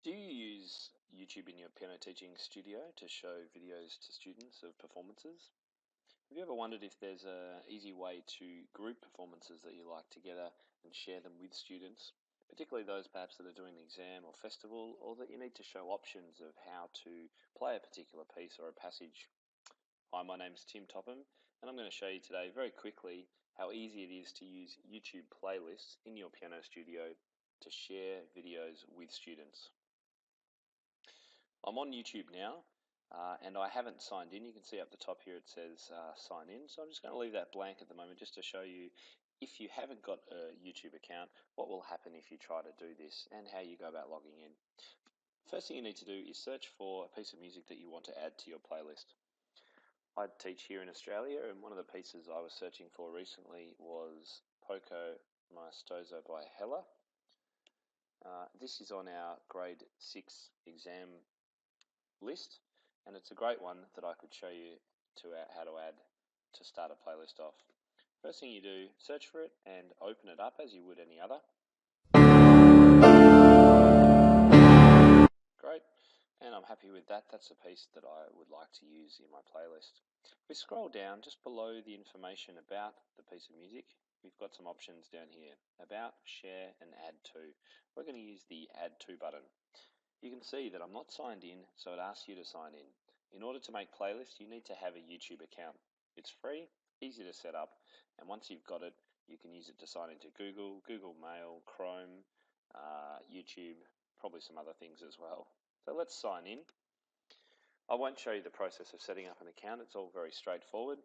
Do you use YouTube in your piano teaching studio to show videos to students of performances? Have you ever wondered if there's an easy way to group performances that you like together and share them with students, particularly those perhaps that are doing the exam or festival, or that you need to show options of how to play a particular piece or a passage? Hi, my name's Tim Topham, and I'm going to show you today very quickly how easy it is to use YouTube playlists in your piano studio to share videos with students. I'm on YouTube now, and I haven't signed in. You can see up the top here it says sign in. So I'm just going to leave that blank at the moment just to show you, if you haven't got a YouTube account, what will happen if you try to do this and how you go about logging in. First thing you need to do is search for a piece of music that you want to add to your playlist. I teach here in Australia, and one of the pieces I was searching for recently was Poco Maestoso by Hella. This is on our grade 6 exam list, and it's a great one that I could show you how to add to start a playlist off. First thing you do, search for it and open it up as you would any other. Great, and I'm happy with that. That's a piece that I would like to use in my playlist. If we scroll down just below the information about the piece of music, we've got some options down here: about, share, and add to. We're going to use the add to button. You can see that I'm not signed in, so it asks you to sign in. In order to make playlists, you need to have a YouTube account. It's free, easy to set up, and once you've got it, you can use it to sign into Google, Google Mail, Chrome, YouTube, probably some other things as well. So let's sign in. I won't show you the process of setting up an account. It's all very straightforward,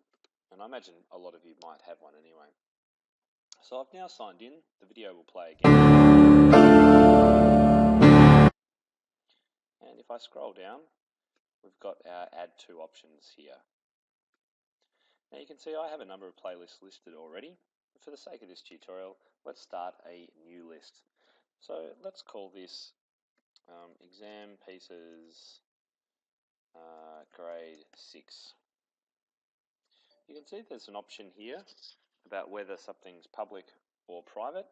and I imagine a lot of you might have one anyway. So I've now signed in. The video will play again. And if I scroll down, we've got our add to options here. Now you can see I have a number of playlists listed already. For the sake of this tutorial, let's start a new list. So let's call this exam pieces grade 6. You can see there's an option here about whether something's public or private.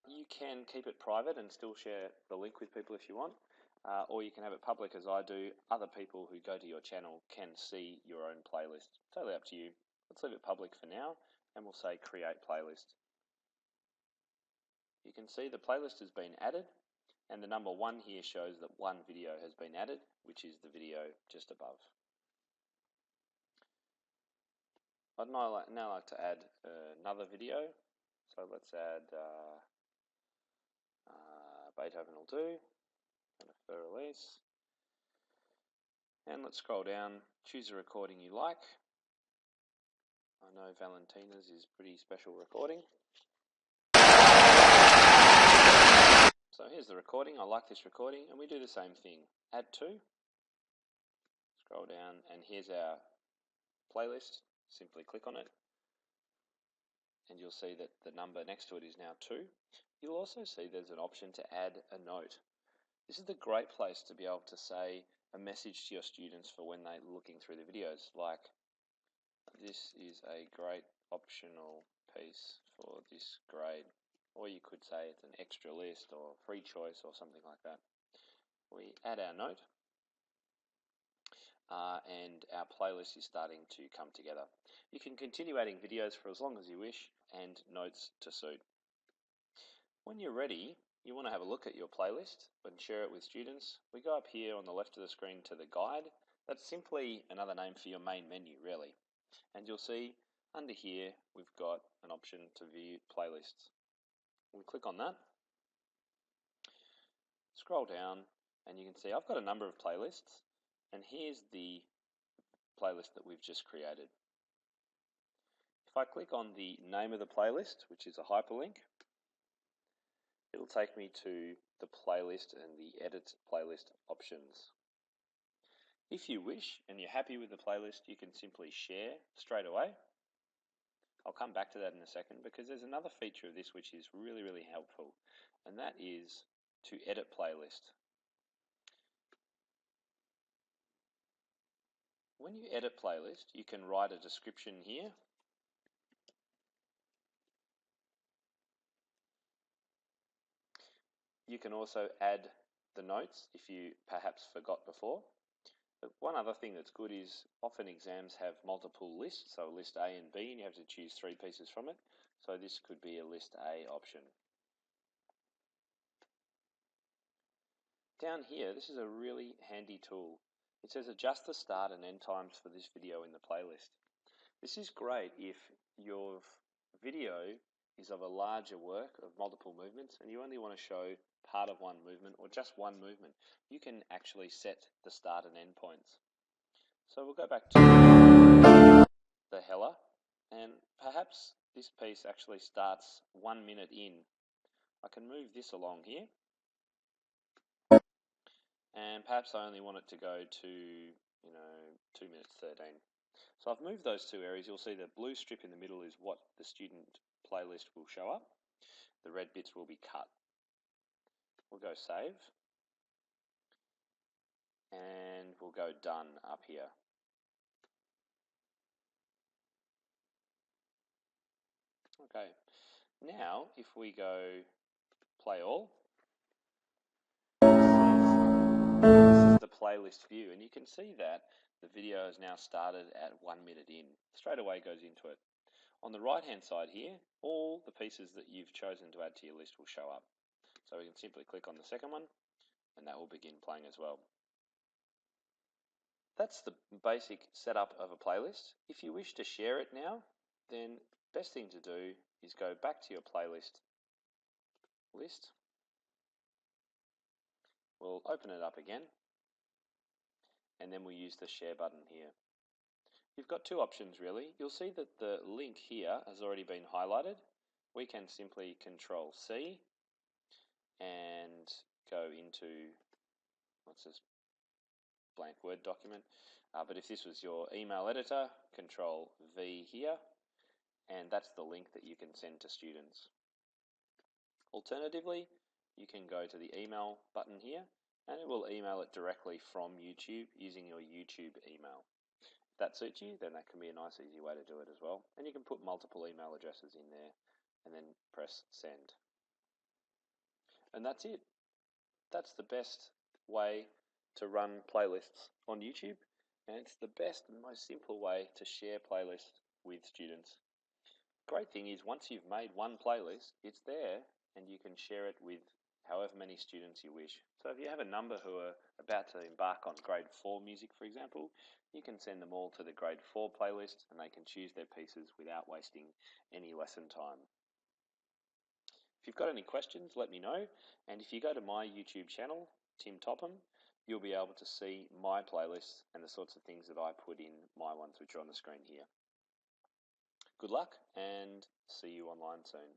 You can keep it private and still share the link with people if you want. Or you can have it public as I do. Other people who go to your channel can see your own playlist. Totally up to you. Let's leave it public for now, and we'll say create playlist. You can see the playlist has been added, and the number 1 here shows that one video has been added, which is the video just above. I'd now like to add another video. So let's add Beethoven will do. For release, and let's scroll down, choose a recording you like. I know Valentina's is a pretty special recording. So here's the recording. I like this recording, and we do the same thing. Add to, scroll down, and here's our playlist. Simply click on it, and you'll see that the number next to it is now 2. You'll also see there's an option to add a note. This is the great place to be able to say a message to your students for when they're looking through the videos, like, this is a great optional piece for this grade. Or you could say it's an extra list or free choice or something like that. We add our note, and our playlist is starting to come together. You can continue adding videos for as long as you wish and notes to suit. When you're ready, you want to have a look at your playlist and share it with students. We go up here on the left of the screen to the guide. That's simply another name for your main menu, really. And you'll see under here we've got an option to view playlists. We click on that, scroll down, and you can see I've got a number of playlists, and here's the playlist that we've just created. If I click on the name of the playlist, which is a hyperlink, it'll take me to the playlist and the edit playlist options. If you wish and you're happy with the playlist, you can simply share straight away. I'll come back to that in a second, because there's another feature of this which is really, really helpful, and that is to edit playlist. When you edit playlist, you can write a description here. You can also add the notes if you perhaps forgot before. But one other thing that's good is often exams have multiple lists, so list A and B, and you have to choose 3 pieces from it. So this could be a list A option. Down here, this is a really handy tool. It says adjust the start and end times for this video in the playlist. This is great if your video is of a larger work of multiple movements and you only want to show part of one movement or just one movement. You can actually set the start and end points. So we'll go back to the heller, and perhaps this piece actually starts 1 minute in. I can move this along here, and perhaps I only want it to go to 2 minutes 13. So I've moved those 2 areas. You'll see the blue strip in the middle is what the student playlist will show up. The red bits will be cut. We'll go save, and we'll go done up here. Okay, now if we go play all, this is the playlist view, and you can see that the video is now started at 1 minute in. Straight away goes into it. On the right hand side here, all the pieces that you've chosen to add to your list will show up. So we can simply click on the second one, and that will begin playing as well. That's the basic setup of a playlist. If you wish to share it now, then best thing to do is go back to your playlist list. We'll open it up again, and then we'll use the share button here. You've got 2 options really. You'll see that the link here has already been highlighted. We can simply Control C and go into, what's this, blank Word document. But if this was your email editor, Control V here, and that's the link that you can send to students. Alternatively, you can go to the email button here, and it will email it directly from YouTube using your YouTube email. If that suits you, then that can be a nice easy way to do it as well. And you can put multiple email addresses in there and then press send. And that's it. That's the best way to run playlists on YouTube, and it's the best and most simple way to share playlists with students. Great thing is once you've made one playlist, it's there and you can share it with however many students you wish. So if you have a number who are about to embark on grade 4 music, for example, you can send them all to the grade 4 playlist and they can choose their pieces without wasting any lesson time. If you've got any questions, let me know. And if you go to my YouTube channel, Tim Topham, you'll be able to see my playlists and the sorts of things that I put in my ones, which are on the screen here. Good luck and see you online soon.